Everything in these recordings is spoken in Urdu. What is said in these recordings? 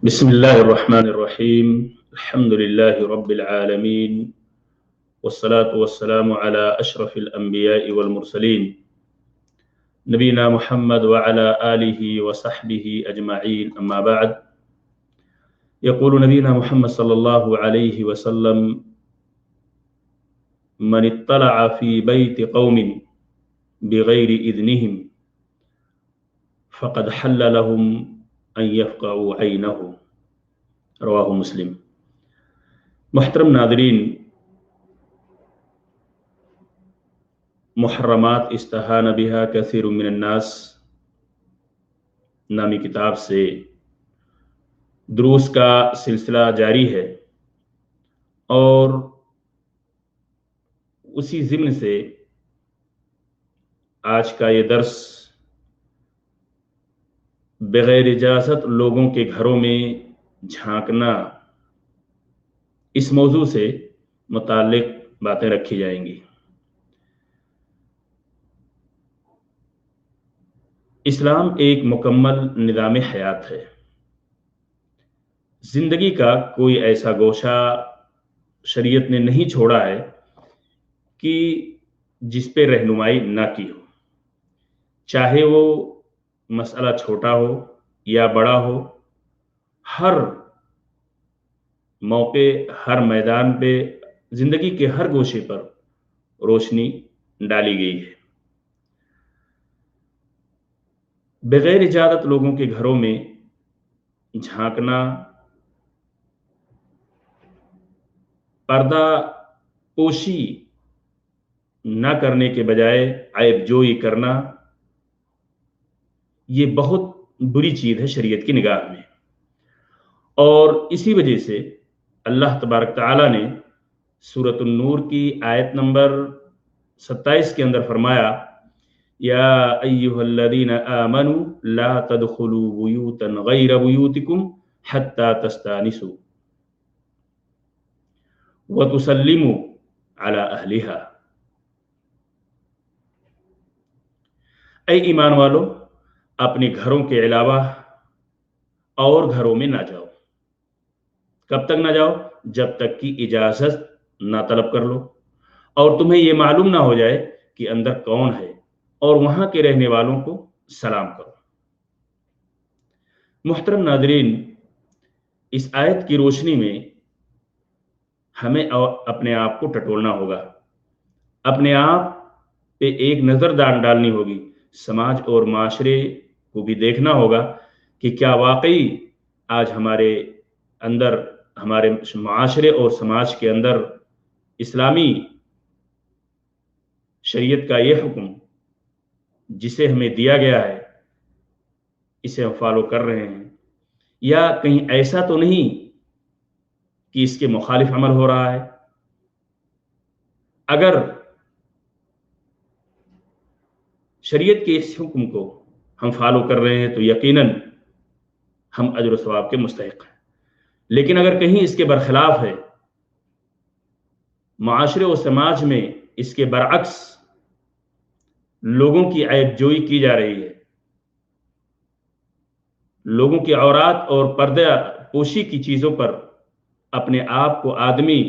بسم الله الرحمن الرحيم. الحمد لله رب العالمين، والصلاة والسلام على أشرف الأنبياء والمرسلين نبينا محمد وعلى آله وصحبه أجمعين. أما بعد، يقول نبينا محمد صلى الله عليه وسلم: من اطلع في بيت قوم بغير إذنهم فقد حل لهم ان يفقعوا عینه. رواہ مسلم. محترم ناظرین، محرمات استہان بها کثیر من الناس نامی کتاب سے دروس کا سلسلہ جاری ہے، اور اسی ضمن سے آج کا یہ درس بغیر اجازت لوگوں کے گھروں میں جھانکنا، اس موضوع سے متعلق باتیں رکھی جائیں گی۔ اسلام ایک مکمل نظام حیات ہے۔ زندگی کا کوئی ایسا گوشہ شریعت نے نہیں چھوڑا ہے کہ جس پہ رہنمائی نہ کی ہو، چاہے وہ مسئلہ چھوٹا ہو یا بڑا ہو۔ ہر موقع، ہر میدان پہ، زندگی کے ہر گوشے پر روشنی ڈالی گئی ہے۔ بغیر اجازت لوگوں کے گھروں میں جھانکنا، پردہ پوشی نہ کرنے کے بجائے عیب جوئی کرنا، یہ بہت بری چیز ہے شریعت کی نگاہ میں۔ اور اسی وجہ سے اللہ تبارک تعالیٰ نے سورۃ النور کی آیت نمبر 27 کے اندر فرمایا: یا ایھا الذین آمنوا لا تدخلوا بیوتا غیر بیوتکم حتی تستأنسوا وتسلموا علی اہلہا۔ اے ایمان والو، اپنے گھروں کے علاوہ اور گھروں میں نہ جاؤ۔ کب تک نہ جاؤ؟ جب تک کہ اجازت نہ طلب کر لو، اور تمہیں یہ معلوم نہ ہو جائے کہ اندر کون ہے، اور وہاں کے رہنے والوں کو سلام کرو۔ محترم ناظرین، اس آیت کی روشنی میں ہمیں اپنے آپ کو ٹٹولنا ہوگا، اپنے آپ پہ ایک نظر ڈالنی ہوگی، سماج اور معاشرے کو بھی دیکھنا ہوگا کہ کیا واقعی آج ہمارے اندر، ہمارے معاشرے اور سماج کے اندر اسلامی شریعت کا یہ حکم جسے ہمیں دیا گیا ہے، اسے ہم فالو کر رہے ہیں، یا کہیں ایسا تو نہیں کہ اس کے مخالف عمل ہو رہا ہے۔ اگر شریعت کے اس حکم کو ہم فالو کر رہے ہیں تو یقیناً ہم اجر و ثواب کے مستحق ہیں، لیکن اگر کہیں اس کے برخلاف ہے، معاشرے و سماج میں اس کے برعکس لوگوں کی عیب جوئی کی جا رہی ہے، لوگوں کی عورات اور پردہ پوشی کی چیزوں پر اپنے آپ کو آدمی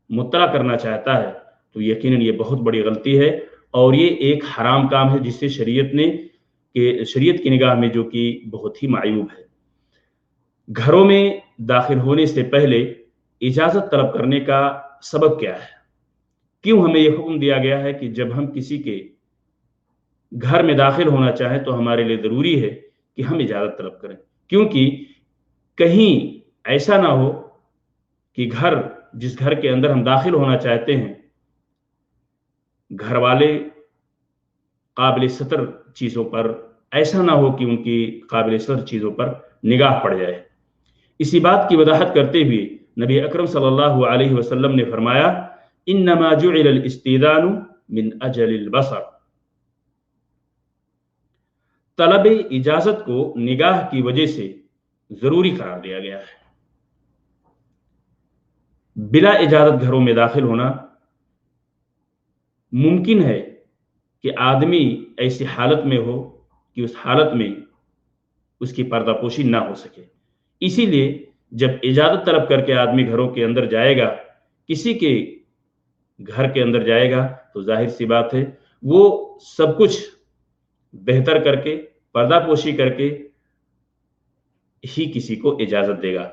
مطلع کرنا چاہتا ہے، تو یقیناً یہ بہت بڑی غلطی ہے، اور یہ ایک حرام کام ہے جس سے شریعت کی نگاہ میں جو کہ بہت ہی معیوب ہے۔ گھروں میں داخل ہونے سے پہلے اجازت طلب کرنے کا سبب کیا ہے؟ کیوں ہمیں یہ حکم دیا گیا ہے کہ جب ہم کسی کے گھر میں داخل ہونا چاہیں تو ہمارے لیے ضروری ہے کہ ہم اجازت طلب کریں؟ کیونکہ کہیں ایسا نہ ہو کہ جس گھر کے اندر ہم داخل ہونا چاہتے ہیں، گھر والے قابل ستر چیزوں پر، ایسا نہ ہو کہ ان کی قابل ستر چیزوں پر نگاہ پڑ جائے۔ اسی بات کی وضاحت کرتے ہوئے نبی اکرم صلی اللہ علیہ وسلم نے فرمایا: انما جعل الاستئذان من اجل البصر۔ طلب اجازت کو نگاہ کی وجہ سے ضروری قرار دیا گیا ہے۔ بلا اجازت گھروں میں داخل ہونا ممکن ہے کہ آدمی ایسی حالت میں ہو کہ اس حالت میں اس کی پردہ پوشی نہ ہو سکے، اسی لیے جب اجازت طلب کر کے آدمی گھروں کے اندر جائے گا، کسی کے گھر کے اندر جائے گا، تو ظاہر سی بات ہے وہ سب کچھ بہتر کر کے، پردہ پوشی کر کے ہی کسی کو اجازت دے گا۔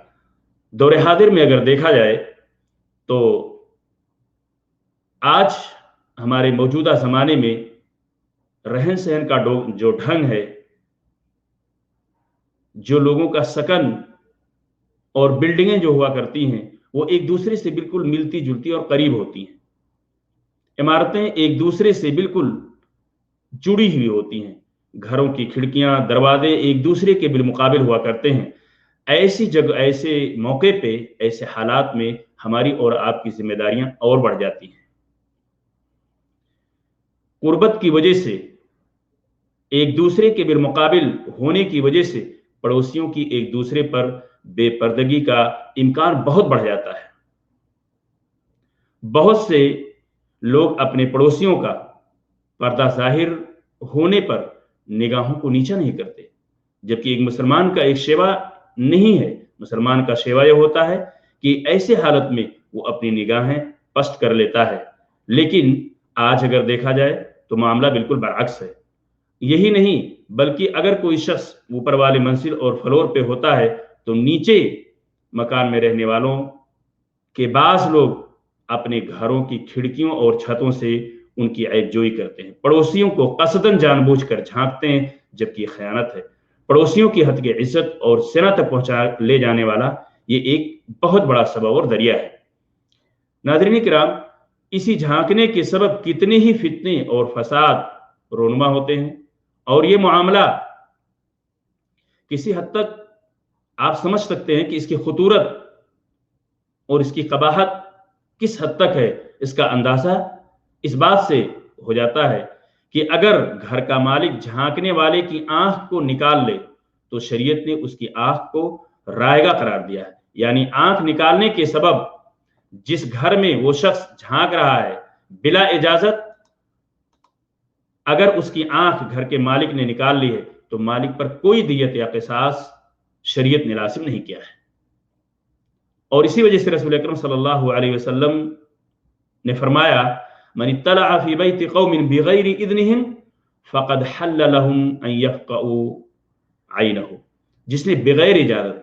دور حاضر میں اگر دیکھا جائے تو آج ہمارے موجودہ زمانے میں رہن سہن کا جو ڈھنگ ہے، جو لوگوں کا سکن اور بلڈنگیں جو ہوا کرتی ہیں، وہ ایک دوسرے سے بالکل ملتی جلتی اور قریب ہوتی ہیں۔ عمارتیں ایک دوسرے سے بالکل جڑی ہوئی ہوتی ہیں، گھروں کی کھڑکیاں، دروازے ایک دوسرے کے بالمقابل ہوا کرتے ہیں۔ ایسی جگہ، ایسے موقع پہ، ایسے حالات میں ہماری اور آپ کی ذمہ داریاں اور بڑھ جاتی ہیں۔ قربت کی وجہ سے، ایک دوسرے کے بالمقابل ہونے کی وجہ سے پڑوسیوں کی ایک دوسرے پر بے پردگی کا امکان بہت بڑھ جاتا ہے۔ بہت سے لوگ اپنے پڑوسیوں کا پردہ ظاہر ہونے پر نگاہوں کو نیچا نہیں کرتے، جبکہ ایک مسلمان کا ایک شیوا نہیں ہے۔ مسلمان کا شیوا یہ ہوتا ہے کہ ایسے حالت میں وہ اپنی نگاہیں پست کر لیتا ہے۔ لیکن آج اگر دیکھا جائے تو معاملہ بالکل برعکس ہے۔ یہی نہیں بلکہ اگر کوئی شخص اوپر والے منزل اور فلور پہ ہوتا ہے تو نیچے مکان میں رہنے والوں کے بعض لوگ اپنے گھروں کی کھڑکیوں اور چھتوں سے ان کی عیب جوئی کرتے ہیں، پڑوسیوں کو قصداً جان بوجھ کر جھانکتے ہیں، جبکہ یہ خیانت ہے۔ پڑوسیوں کی حد کی عزت اور سنہ تک پہنچا لے جانے والا یہ ایک بہت بڑا سبب اور ذریعہ ہے۔ ناظرین کرام، اسی جھانکنے کے سبب کتنے ہی فتنے اور فساد رونما ہوتے ہیں، اور یہ معاملہ کسی حد تک آپ سمجھ سکتے ہیں کہ اس کی خطورت اور اس کی قباحت کس حد تک ہے۔ اس کا اندازہ اس بات سے ہو جاتا ہے کہ اگر گھر کا مالک جھانکنے والے کی آنکھ کو نکال لے تو شریعت نے اس کی آنکھ کو رائگاں قرار دیا ہے، یعنی آنکھ نکالنے کے سبب جس گھر میں وہ شخص جھانک رہا ہے بلا اجازت، اگر اس کی آنکھ گھر کے مالک نے نکال لی ہے تو مالک پر کوئی دیت یا قصاص شریعت نے لازم نہیں کیا ہے۔ اور اسی وجہ سے رسول اکرم صلی اللہ علیہ وسلم نے فرمایا، من اطلع فی بیت قوم بغیر اذنہم فقد حل لهم ان یفقعوا عینہ، جس نے بغیر اجازت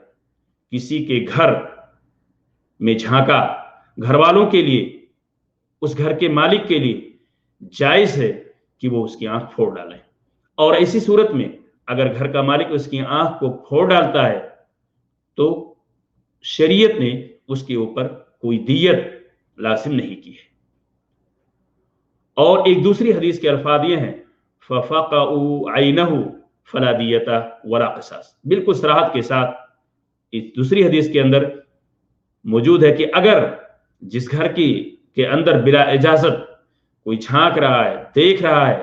کسی کے گھر میں جھانکا، گھر والوں کے لیے، اس گھر کے مالک کے لیے جائز ہے کہ وہ اس کی آنکھ پھوڑ ڈالے۔ اور ایسی صورت میں اگر گھر کا مالک اس کی آنکھ کو پھوڑ ڈالتا ہے تو شریعت نے اس کے اوپر کوئی دیت لازم نہیں کی ہے۔ اور ایک دوسری حدیث کے الفاظ یہ ہیں، فَفَقَعُوا عَيْنَهُ فَلَا دِيَّةَ وَلَا قِصَاص، بالکل صراحت کے ساتھ اس دوسری حدیث کے اندر موجود ہے کہ اگر جس گھر کے اندر بلا اجازت کوئی جھانک رہا ہے، دیکھ رہا ہے،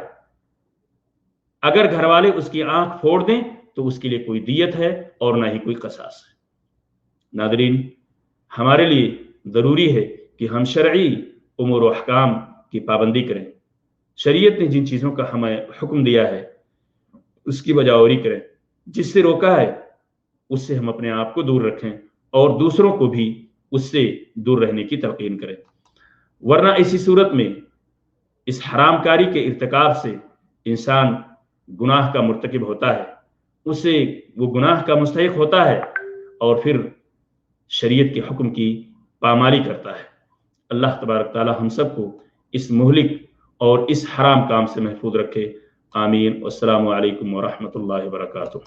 اگر گھر والے اس کی آنکھ پھوڑ دیں تو اس کے لیے کوئی دیت ہے اور نہ ہی کوئی قصاص ہے۔ ناظرین، ہمارے لیے ضروری ہے کہ ہم شرعی امور و احکام کی پابندی کریں، شریعت نے جن چیزوں کا ہمیں حکم دیا ہے اس کی بجاوری کریں، جس سے روکا ہے اس سے ہم اپنے آپ کو دور رکھیں اور دوسروں کو بھی اس سے دور رہنے کی تلقین کریں، ورنہ ایسی صورت میں اس حرام کاری کے ارتکاب سے انسان گناہ کا مرتکب ہوتا ہے، اسے وہ گناہ کا مستحق ہوتا ہے اور پھر شریعت کے حکم کی پامالی کرتا ہے۔ اللہ تبارک تعالی ہم سب کو اس مہلک اور اس حرام کام سے محفوظ رکھے، آمین۔ والسلام علیکم ورحمۃ اللہ وبرکاتہ۔